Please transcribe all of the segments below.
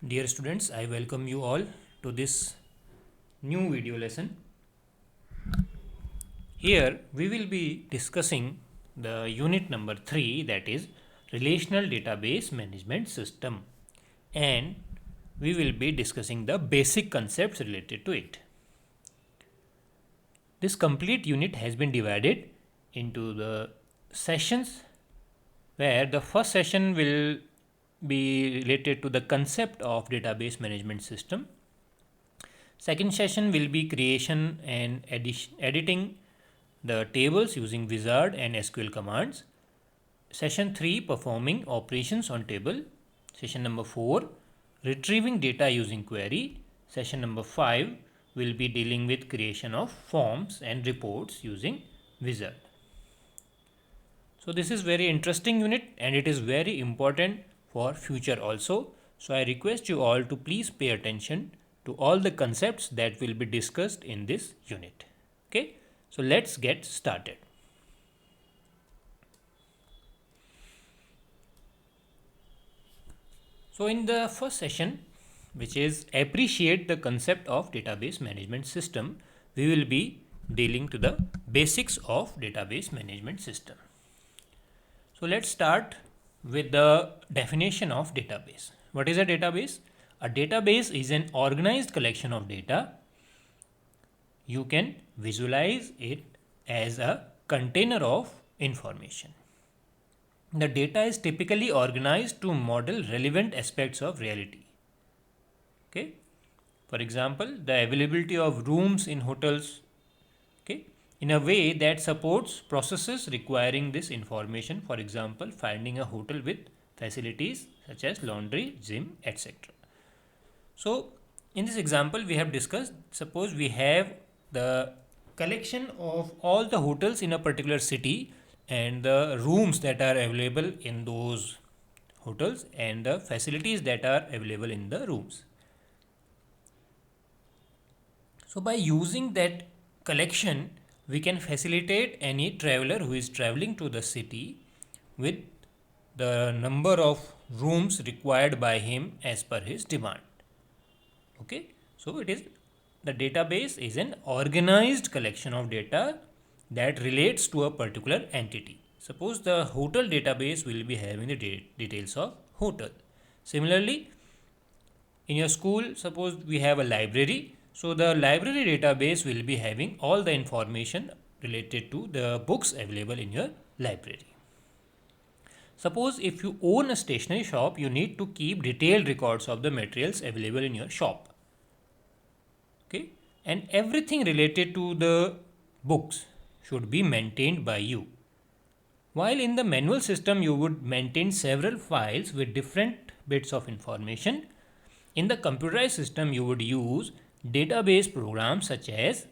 Dear students, I welcome you all to this new video lesson. Here we will be discussing the unit number 3, that is Relational Database Management System, and we will be discussing the basic concepts related to it. This complete unit has been divided into the sessions, where the first session will be related to the concept of database management system. Second session will be creation and editing the tables using wizard and SQL commands. Session 3, performing operations on table. Session number 4, retrieving data using query. Session number 5 will be dealing with creation of forms and reports using wizard. So this is very interesting unit and it is very important for future also. So I request you all to please pay attention to all the concepts that will be discussed in this unit. Okay, so let's get started. So in the first session, which is appreciate the concept of database management system, we will be dealing to the basics of database management system. So let's start with the definition of database. What is a database? A database is an organized collection of data. You can visualize it as a container of information. The data is typically organized to model relevant aspects of reality. Okay. For example, the availability of rooms in hotels, okay, in a way that supports processes requiring this information. For example, finding a hotel with facilities such as laundry, gym, etc. So in this example we have discussed, suppose we have the collection of all the hotels in a particular city and the rooms that are available in those hotels and the facilities that are available in the rooms. So by using that collection, we can facilitate any traveler who is traveling to the city with the number of rooms required by him as per his demand. Okay, so it is, the database is an organized collection of data that relates to a particular entity. Suppose the hotel database will be having the details of hotel. Similarly, in your school, suppose we have a library. So the library database will be having all the information related to the books available in your library. Suppose if you own a stationery shop, you need to keep detailed records of the materials available in your shop. Okay, and everything related to the books should be maintained by you. While in the manual system you would maintain several files with different bits of information, in the computerized system you would use database programs such as,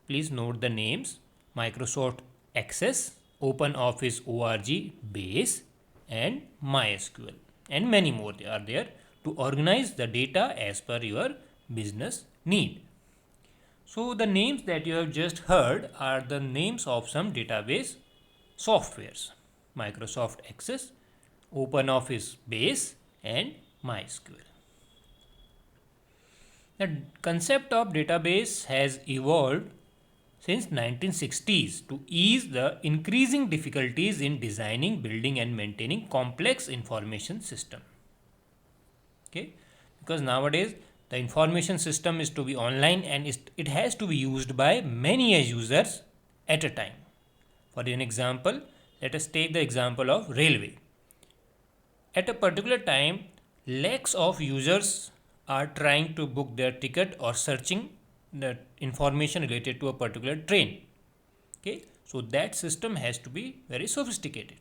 please note the names, Microsoft Access, OpenOffice Org Base and MySQL, and many more are there to organize the data as per your business need. So the names that you have just heard are the names of some database softwares: Microsoft Access, OpenOffice Base and MySQL. The concept of database has evolved since 1960s to ease the increasing difficulties in designing, building and maintaining complex information system. Okay, because nowadays the information system is to be online and it has to be used by many users at a time. For an example, let us take the example of railway. At a particular time, lakhs of users are trying to book their ticket or searching the information related to a particular train. Okay, so that system has to be very sophisticated.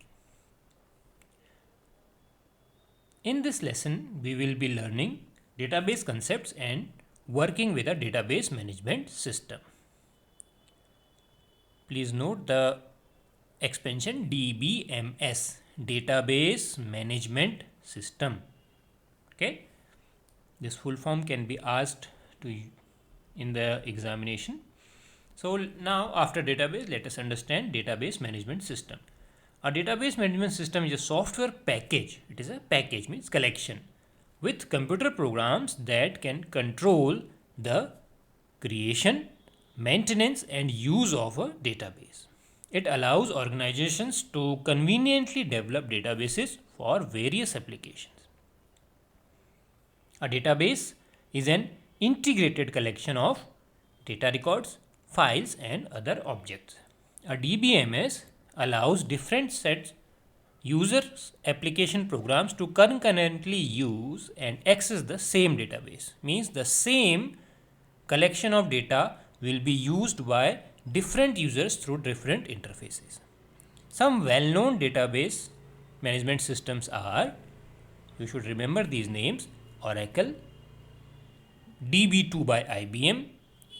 In this lesson, we will be learning database concepts and working with a database management system. Please note the expansion DBMS, Database Management System. Okay, this full form can be asked to in the examination. So now after database, let us understand database management system. A database management system is a software package. It is a package, means collection with computer programs that can control the creation, maintenance, and use of a database. It allows organizations to conveniently develop databases for various applications. A database is an integrated collection of data records, files, and other objects. A DBMS allows different sets users application programs to concurrently use and access the same database. Means the same collection of data will be used by different users through different interfaces. Some well-known database management systems are, you should remember these names: Oracle, DB2 by IBM,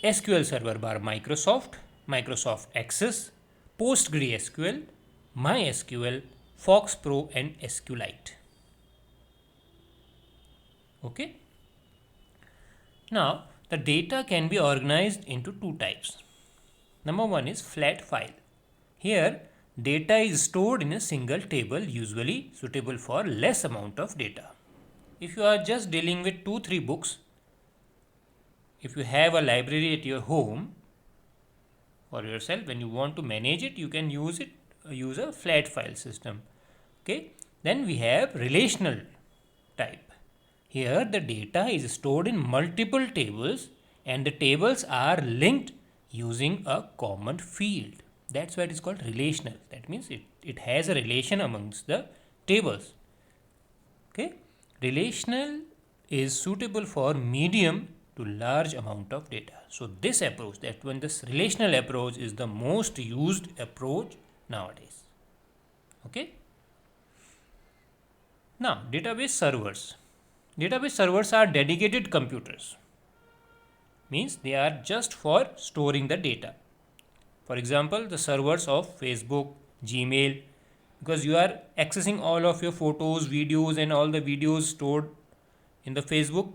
SQL Server by Microsoft, Microsoft Access, PostgreSQL, MySQL, FoxPro, and SQLite. Okay. Now, the data can be organized into two types. Number one is flat file. Here, data is stored in a single table, usually suitable for less amount of data. If you are just dealing with 2-3 books, if you have a library at your home for yourself, when you want to manage it, you can use a flat file system. Okay. Then we have relational type. Here the data is stored in multiple tables and the tables are linked using a common field. That's why it is called relational. That means it has a relation amongst the tables. Okay. Relational is suitable for medium to large amount of data. So this approach, that one, this relational approach is the most used approach nowadays. Okay. Now, database servers. Database servers are dedicated computers. Means they are just for storing the data. For example, the servers of Facebook, Gmail, because you are accessing all of your photos, videos, and all the videos stored in the Facebook.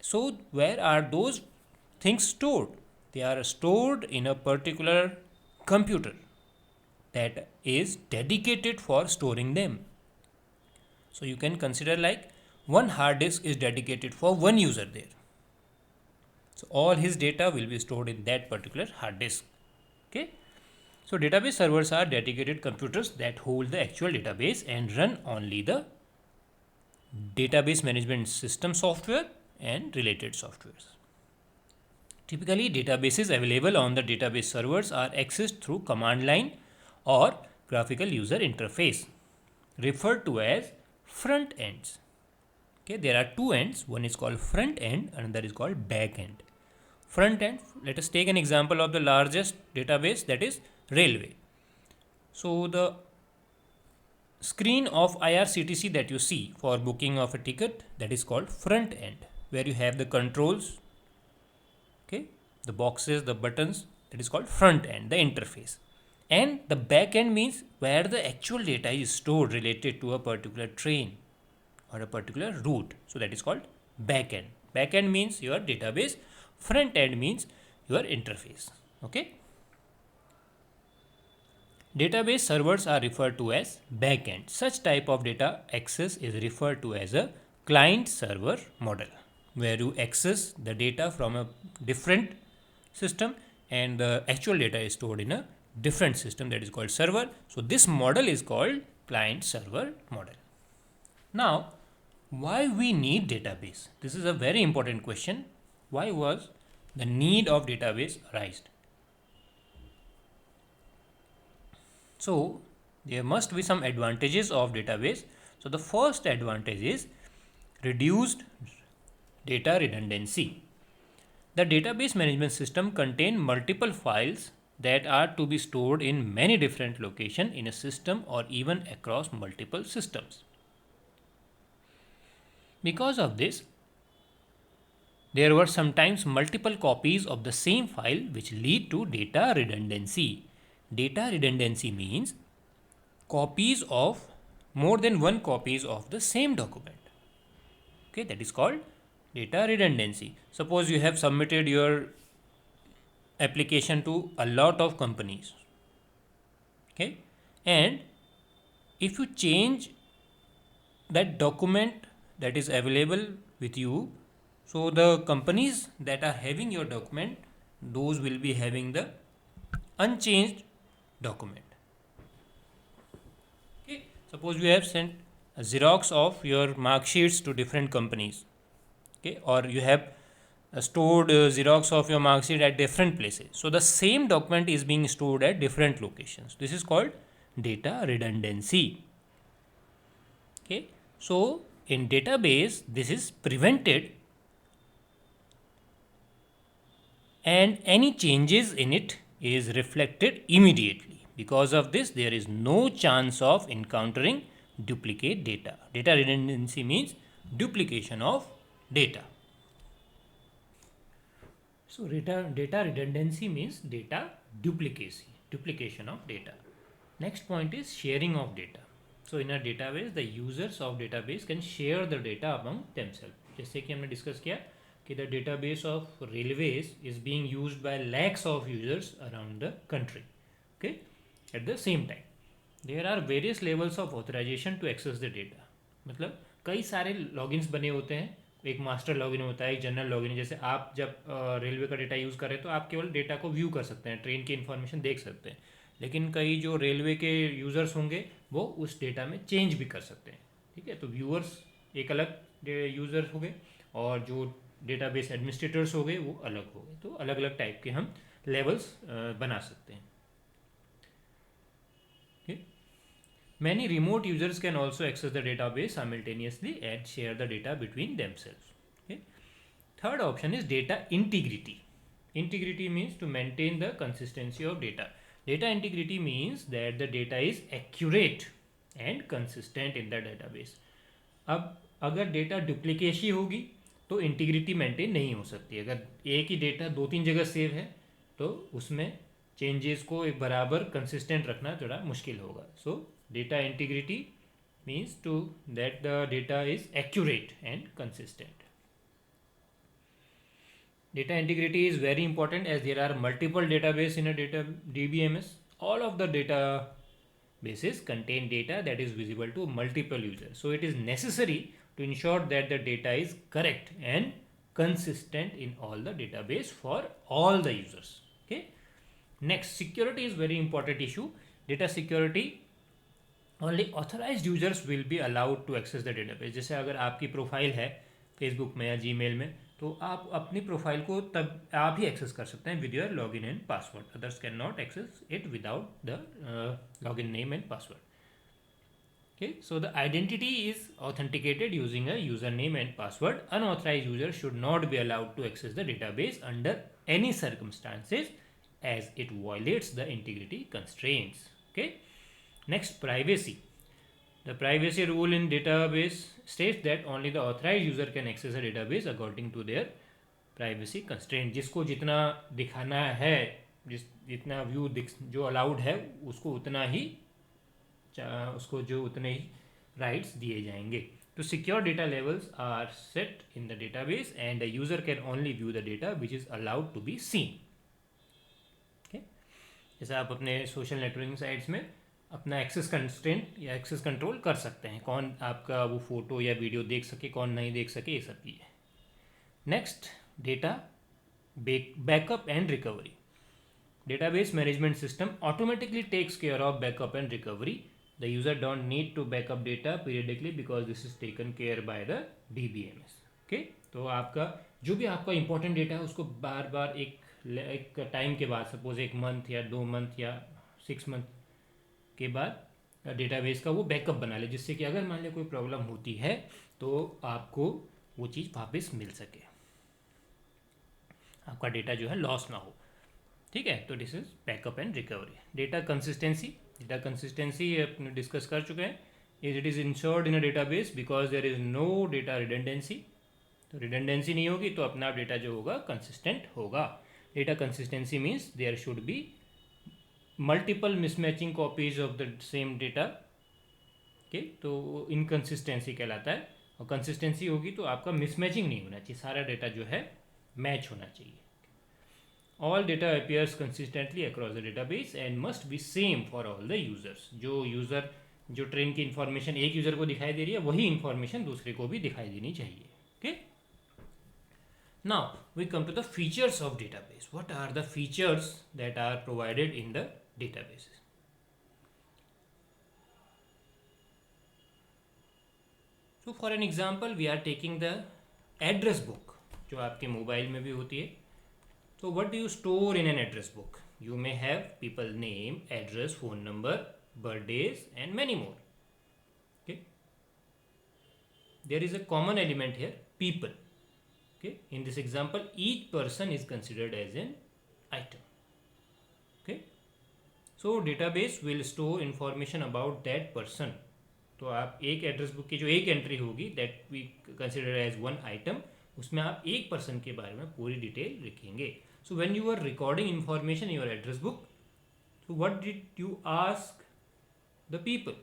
So where are those things stored? They are stored in a particular computer that is dedicated for storing them. So you can consider like one hard disk is dedicated for one user there. So all his data will be stored in that particular hard disk. Okay. So database servers are dedicated computers that hold the actual database and run only the database management system software and related softwares. Typically, databases available on the database servers are accessed through command line or graphical user interface, referred to as front ends. Okay, there are two ends. One is called front end, another is called back end. Front end, let us take an example of the largest database, that is railway. So the screen of IRCTC that you see for booking of a ticket, that is called front end, where you have the controls, okay, the boxes, the buttons, that is called front end, the interface. And the back end means where the actual data is stored related to a particular train or a particular route. So that is called back end. Back end means your database, front end means your interface. Okay. Database servers are referred to as back end. Such type of data access is referred to as a client server model, where you access the data from a different system and the actual data is stored in a different system, that is called server. So this model is called client server model. Now, why we need database? This is a very important question. Why was the need of database arised? So there must be some advantages of database. So the first advantage is reduced data redundancy. The database management system contains multiple files that are to be stored in many different locations in a system or even across multiple systems. Because of this, there were sometimes multiple copies of the same file, which lead to data redundancy. Data redundancy means copies of more than one copies of the same document. Okay, that is called data redundancy. Suppose you have submitted your application to a lot of companies. Okay, and if you change that document that is available with you. So the companies that are having your document, those will be having the unchanged document. Okay, suppose you have sent a Xerox of your mark sheets to different companies. Okay, or you have stored Xerox of your mark sheet at different places. So the same document is being stored at different locations. This is called data redundancy. Okay, so in database this is prevented, and any changes in it is reflected immediately. Because of this, there is no chance of encountering duplicate data. Data redundancy means duplication of data. So data redundancy means data duplication of data. Next point is sharing of data. So in a database, the users of database can share the data among themselves. जैसे कि हमने discuss किया कि the database of railways is being used by lakhs of users around the country. Okay, at the same time, there are various levels of authorization to access the data. मतलब कई सारे logins बने होते हैं. एक master login होता है, एक जनरल लॉगिन है. जैसे आप जब रेलवे का डेटा यूज़ करें तो आप केवल डेटा को व्यू कर सकते हैं, ट्रेन की इन्फॉर्मेशन देख सकते हैं. लेकिन कई जो रेलवे के यूज़र्स होंगे वो उस डेटा में चेंज भी कर सकते हैं. ठीक है, तो व्यूअर्स एक अलग यूज़र हो गए और जो डेटाबेस एडमिनिस्ट्रेटर्स हो गए वो अलग हो गए. तो अलग अलग टाइप के हम लेवल्स बना सकते हैं. Many remote users can also access the database simultaneously and share the data between themselves. Okay. Third option is data integrity. Integrity means to maintain the consistency of data. Data integrity means that the data is accurate and consistent in the database. अब अगर data duplicacy होगी तो integrity maintain नहीं हो सकती. अगर एक ही data दो तीन जगह सेव है तो उसमें चेंजेस को एक बराबर कंसिस्टेंट रखना थोड़ा मुश्किल होगा. सो data integrity means to that the data is accurate and consistent. Data integrity is very important as there are multiple database in a data DBMS. All of the databases contain data that is visible to multiple users. So it is necessary to ensure that the data is correct and consistent in all the database for all the users. Okay. Next, security is very important issue. Data security, only authorized users will be allowed to access the database. जैसे अगर आपकी profile है Facebook में या Gmail में तो आप अपनी प्रोफाइल को तब आप ही एक्सेस कर सकते हैं with your login and password. Others can not access it without the login name and password. Okay, so the identity is authenticated using a username and password. Unauthorized users should not be allowed to access the database under any circumstances as it violates the integrity constraints. Okay. Next, privacy. The privacy rule in database states that only the authorized user can access a database according to their privacy constraint. जिसको जितना दिखाना है, जितना view जो allowed है उसको उतना ही उसको जो उतने ही राइट्स दिए जाएंगे. तो secure data levels are set in the database and the user can only view the data which is allowed to be seen. जैसे आप अपने सोशल नेटवर्किंग साइट्स में अपना एक्सेस कंस्ट्रेंट या एक्सेस कंट्रोल कर सकते हैं, कौन आपका वो फोटो या वीडियो देख सके, कौन नहीं देख सके, ये सब चीज़ें. Next, data backup and recovery. Database management system automatically takes care of backup and recovery. The user don't need to backup data periodically because this is taken care by the DBMS. Okay, तो आपका जो भी आपका important data है उसको बार बार एक time के बाद, सपोज 1 मंथ या 2 मंथ या 6 मंथ के बाद डेटाबेस का वो बैकअप बना ले, जिससे कि अगर मान लिया कोई प्रॉब्लम होती है तो आपको वो चीज़ वापस मिल सके, आपका डेटा जो है लॉस ना हो. ठीक है, तो this is backup and recovery. Data consistency अपने डिस्कस कर चुके हैं. It is ensured in a database because there is no data redundancy. तो रिडेंडेंसी नहीं होगी तो अपना डेटा जो होगा कंसिस्टेंट होगा. Data consistency means there should be multiple mismatching copies of the same data. Okay, तो इनकन्सिस्टेंसी कहलाता है. और कंसिस्टेंसी होगी तो आपका मिसमैचिंग नहीं होना चाहिए, सारा डेटा जो है मैच होना चाहिए. All data appears consistently across the database and must be same for all the users. जो यूज़र जो ट्रेन की इंफॉर्मेशन एक यूज़र को दिखाई दे रही है वही इंफॉर्मेशन दूसरे को भी दिखाई देनी चाहिए. Okay. Now we come to the features of database. What are the features that are provided in the databases? So for an example we are taking the address book जो आपके मोबाइल में भी होती है. So what do you store in an address book? You may have people name, address, phone number, birthdays and many more. Okay. There is a common element here, people. Okay. In this example each person is considered as an item. Okay. So database will store information about that person. तो आप एक address book की जो एक entry होगी that we consider as one item, उसमें आप एक पर्सन के बारे में पूरी डिटेल लिखेंगे. So when you are recording information in your address book, so what did you ask the people?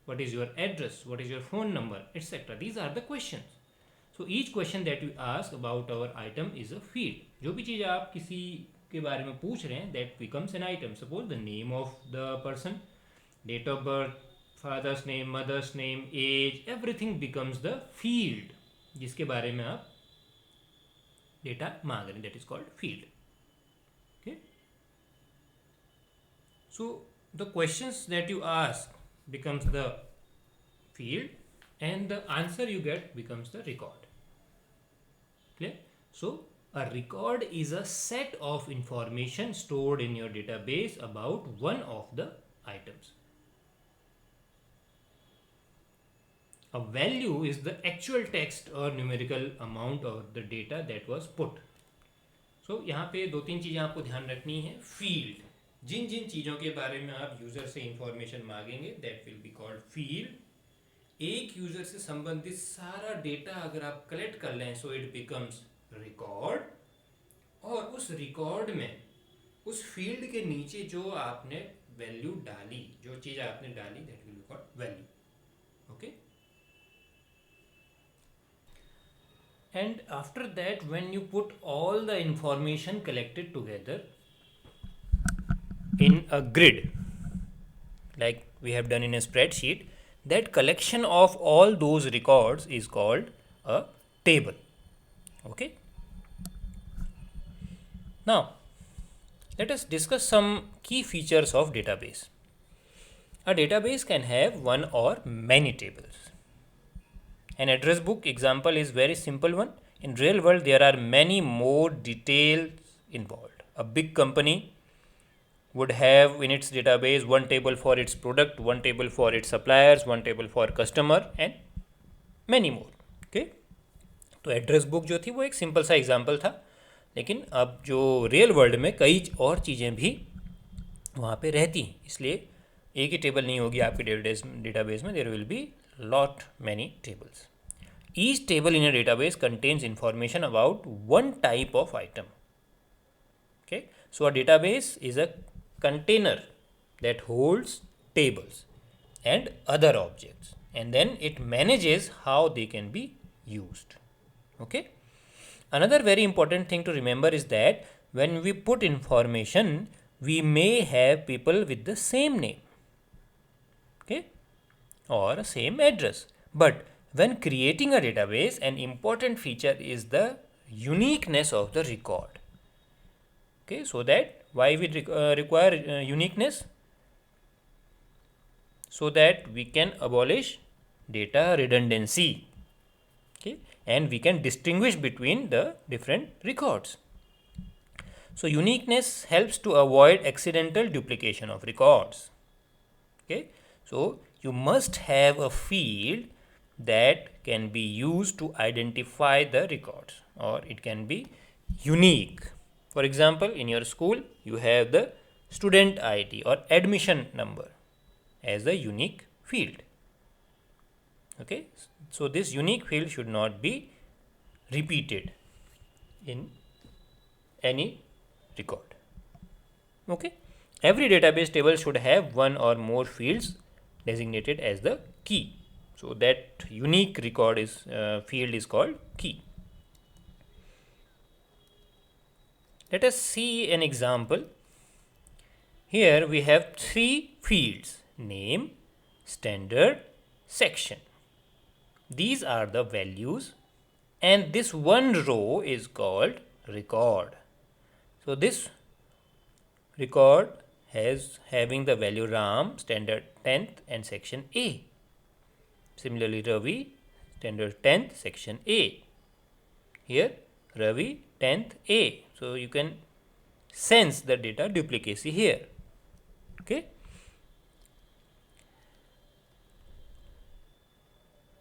What is your address? What is your phone number, etc.? These are the questions. So each question that we ask about our item is a field. जो भी चीज़ आप किसी के बारे में पूछ रहे हैं that becomes an item. Suppose the name of the person, date of birth, father's name, mother's name, age, everything becomes the field जिसके बारे में आप डेटा मांग रहे हैं. That is called field. Okay. So the questions that you ask becomes the field and the answer you get becomes the record. Clear? So a record is a set of information stored in your database about one of the items. A value is the actual text or numerical amount of the data that was put. So यहाँ पे दो तीन चीज़ें आपको ध्यान रखनी है. Field, जिन जिन चीज़ों के बारे में आप यूज़र से इंफॉर्मेशन मांगेंगे that will be called field. एक यूज़र से संबंधित सारा डेटा अगर आप कलेक्ट कर लें सो इट बिकम्स रिकॉर्ड. और उस रिकॉर्ड में उस फील्ड के नीचे जो आपने वैल्यू डाली, जो चीज़ आपने डाली that will be called value. Okay. And after that when you put all the information collected together in a grid like we have done in a spreadsheet, that collection of all those records is called a table. Okay. Now let us discuss some key features of database. A database can have one or many tables. An address book example is very simple one. In real world there are many more details involved. A big company would have in its database one table for its product, one table for its suppliers, one table for customer and many more. Okay. तो address book जो थी वो एक simple सा example था, लेकिन अब जो रियल वर्ल्ड में कई और चीज़ें भी वहाँ पे रहती हैं, इसलिए एक ही टेबल नहीं होगी आपके डेटाबेस में. There will be lot many tables. Each table in a database contains information about one type of item. Okay, so a database is a container that holds tables and other objects, and then it manages how they can be used. Okay. Another very important thing to remember is that when we put information we may have people with the same name. Okay, or same address. But when creating a database, an important feature is the uniqueness of the record. Okay, so that why we require uniqueness? So that we can abolish data redundancy. Okay, and we can distinguish between the different records. So uniqueness helps to avoid accidental duplication of records. Okay, so you must have a field that can be used to identify the records, or it can be unique. For example, in your school you have the student ID or admission number as a unique field. Okay, so this unique field should not be repeated in any record. Okay, every database table should have one or more fields designated as the key. So that unique record is field is called key. Let us see an example. Here we have three fields: name, standard section. These are the values, and this one row is called record. So this record has having the value Ram, standard 10th and section A. Similarly, Ravi, standard 10th, section A. Here, Ravi, 10th A. So you can sense the data duplicacy here. Okay.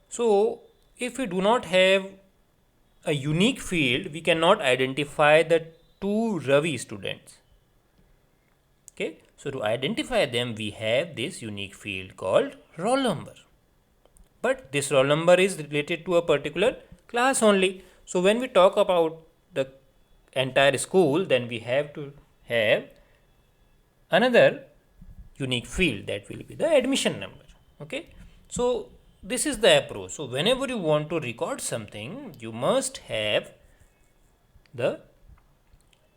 So if we do not have a unique field, we cannot identify the two Ravi students. Okay. So to identify them, we have this unique field called roll number. But this roll number is related to a particular class only. So when we talk about the entire school, then we have to have another unique field, that will be the admission number. Okay. So this is the approach. So whenever you want to record something, you must have the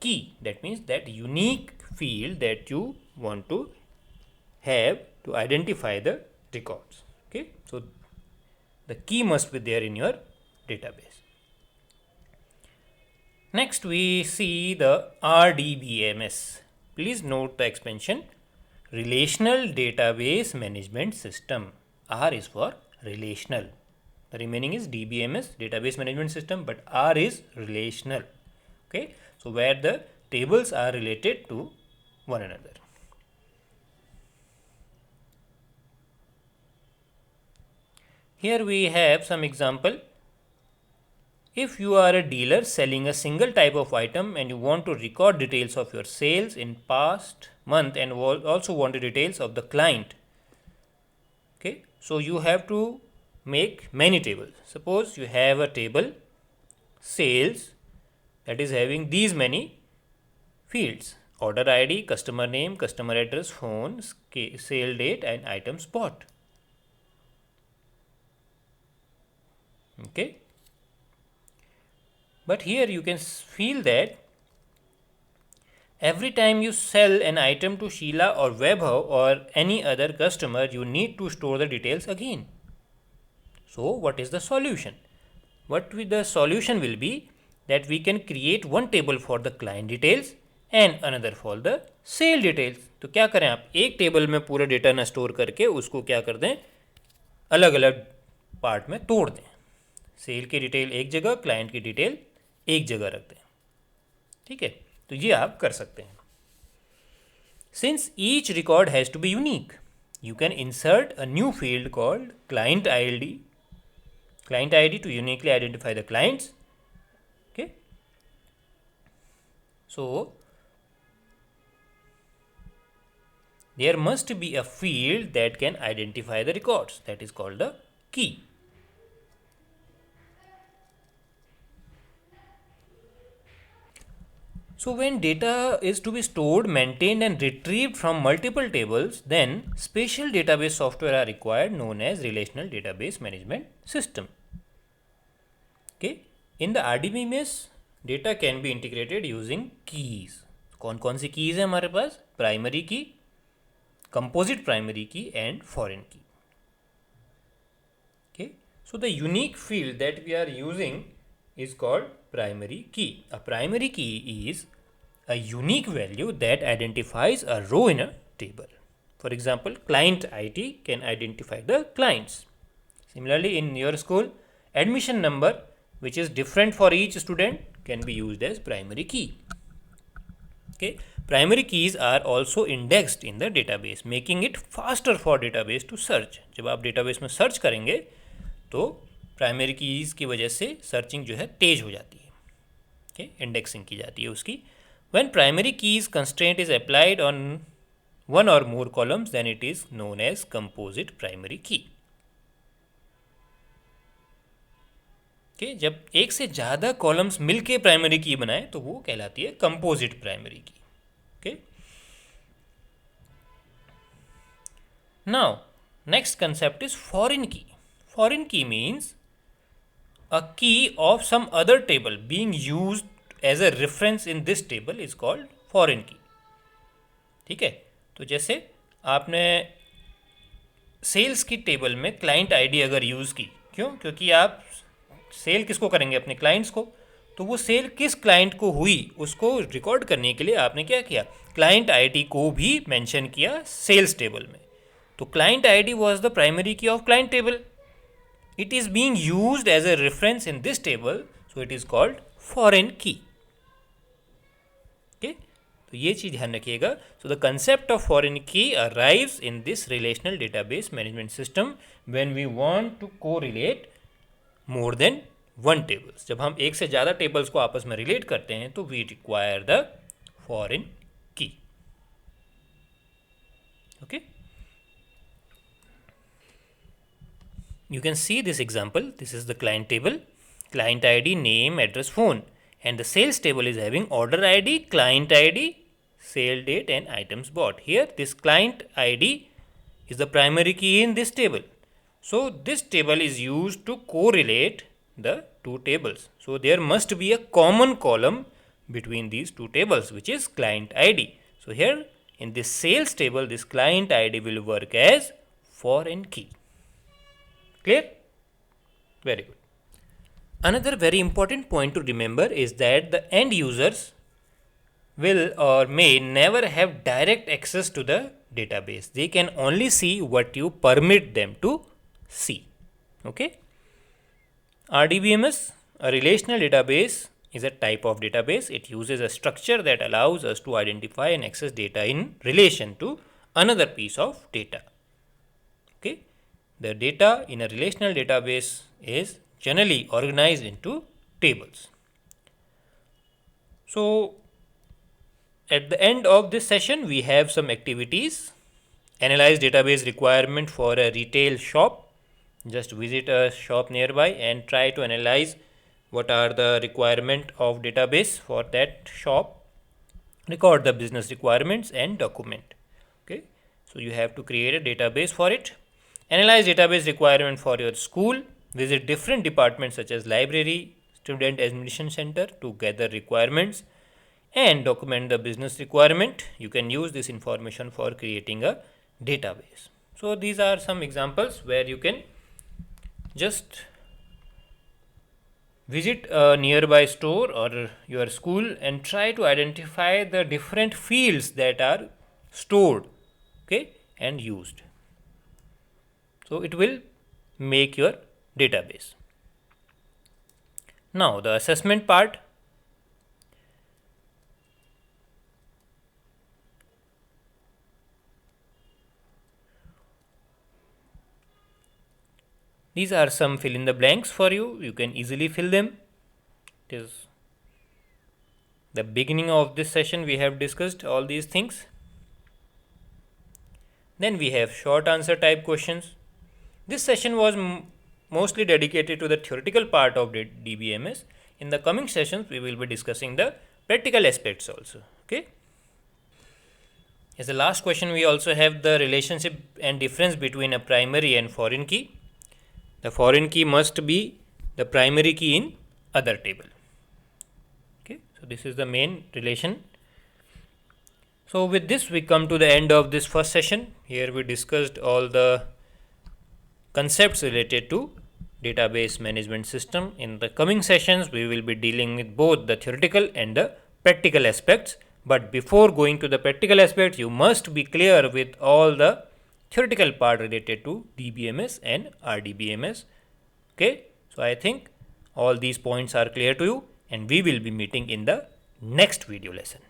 key. That means that unique field that you want to have to identify the records. Okay. So the key must be there in your database. Next we see the RDBMS. Please note the expansion, Relational Database Management System. R is for relational. The remaining is DBMS, Database Management System, but R is relational. Okay. So where the tables are related to one another. Here we have some example. If you are a dealer selling a single type of item and you want to record details of your sales in past month and also want the details of the client. Okay. So you have to make many tables. Suppose you have a table sales that is having these many fields: order ID, customer name, customer address, phone, sale date and item spot. Okay. But here you can feel that every time you sell an item to Sheila or Vaibhav or any other customer, you need to store the details again. So what is the solution? The solution will be that we can create one table for the client details and another for the sale details. तो क्या करें आप, एक table में पूरा data ना store करके उसको क्या कर दें, अलग अलग पार्ट में तोड़ दें. सेल की डिटेल एक जगह, क्लाइंट की डिटेल एक जगह रख दें. ठीक है. तो ये आप कर सकते हैं. Since each record has to be unique, you can insert a new field called client ID to uniquely identify the clients. Okay. So there must be a field that can identify the records, that is called the key. So when data is to be stored, maintained and retrieved from multiple tables, then special database software are required known as Relational Database Management System. Okay. In the RDBMS, data can be integrated using keys. कौन कौन सी keys है हमारे पास? Primary key, composite primary key and foreign key. Okay. So the unique field that we are using is called primary key. A primary key is a unique value that identifies a row in a table. For example, client ID can identify the clients. Similarly, in your school, admission number, which is different for each student, can be used as primary key. Okay. Primary keys are also indexed in the database, making it faster for database to search. जब आप database में search करेंगे तो primary keys की वजह से searching जो है तेज हो जाती है. ओके. इंडेक्सिंग की जाती है उसकी. When primary keys constraint is applied on one or more columns then it is known as composite primary key. Okay. जब एक से ज़्यादा कॉलम्स मिलके प्राइमरी की बनाए तो वो कहलाती है composite primary key. Okay. Now next concept is foreign की. फॉरेन की means a key of some other table being used as a reference in this table is called foreign key. ठीक है. तो जैसे आपने सेल्स की टेबल में client ID अगर यूज़ की, क्यों? क्योंकि आप सेल किसको करेंगे? अपने क्लाइंट्स को। तो वो सेल किस क्लाइंट को हुई उसको रिकॉर्ड करने के लिए आपने क्या किया? क्लाइंट आईडी को भी मेंशन किया सेल्स टेबल में। तो client ID was the primary key of client table. It is being used as a reference in this table, so it is called foreign key. Okay, तो ये चीज ध्यान रखिएगा. So the concept of foreign key arrives in this relational database management system when we want to correlate more than one tables. जब हम एक से ज़्यादा tables को आपस में relate करते हैं तो we require the foreign key. Okay. You can see this example. This is the client table, client ID, name, address, phone, and the sales table is having order ID, client ID, sale date, and items bought. Here, this client ID is the primary key in this table. So, this table is used to correlate the two tables. So, there must be a common column between these two tables, which is client ID. So, here in this sales table, this client ID will work as foreign key. Clear? Very good. Another very important point to remember is that the end users will or may never have direct access to the database. They can only see what you permit them to see. Okay? RDBMS, a relational database, is a type of database. It uses a structure that allows us to identify and access data in relation to another piece of data. Okay? The data in a relational database is generally organized into tables. So, at the end of this session, we have some activities. Analyze database requirement for a retail shop. Just visit a shop nearby and try to analyze what are the requirement of database for that shop. Record the business requirements and document. Okay, so you have to create a database for it. Analyze database requirement for your school. Visit different departments such as library, student admission center to gather requirements and document the business requirement. You can use this information for creating a database. So these are some examples where you can just visit a nearby store or your school and try to identify the different fields that are stored, okay, and used. So it will make your database. Now the assessment part. These are some fill in the blanks for you. You can easily fill them. It is the beginning of this session. We have discussed all these things. Then we have short answer type questions. This session was mostly dedicated to the theoretical part of DBMS. In the coming sessions, we will be discussing the practical aspects also. Okay. As the last question, we also have the relationship and difference between a primary and foreign key. The foreign key must be the primary key in other table. Okay, so this is the main relation. So with this we come to the end of this first session. Here we discussed all the concepts related to database management system. In the coming sessions we will be dealing with both the theoretical and the practical aspects. But before going to the practical aspects, you must be clear with all the theoretical part related to DBMS and RDBMS. Okay, so I think all these points are clear to you and we will be meeting in the next video lesson.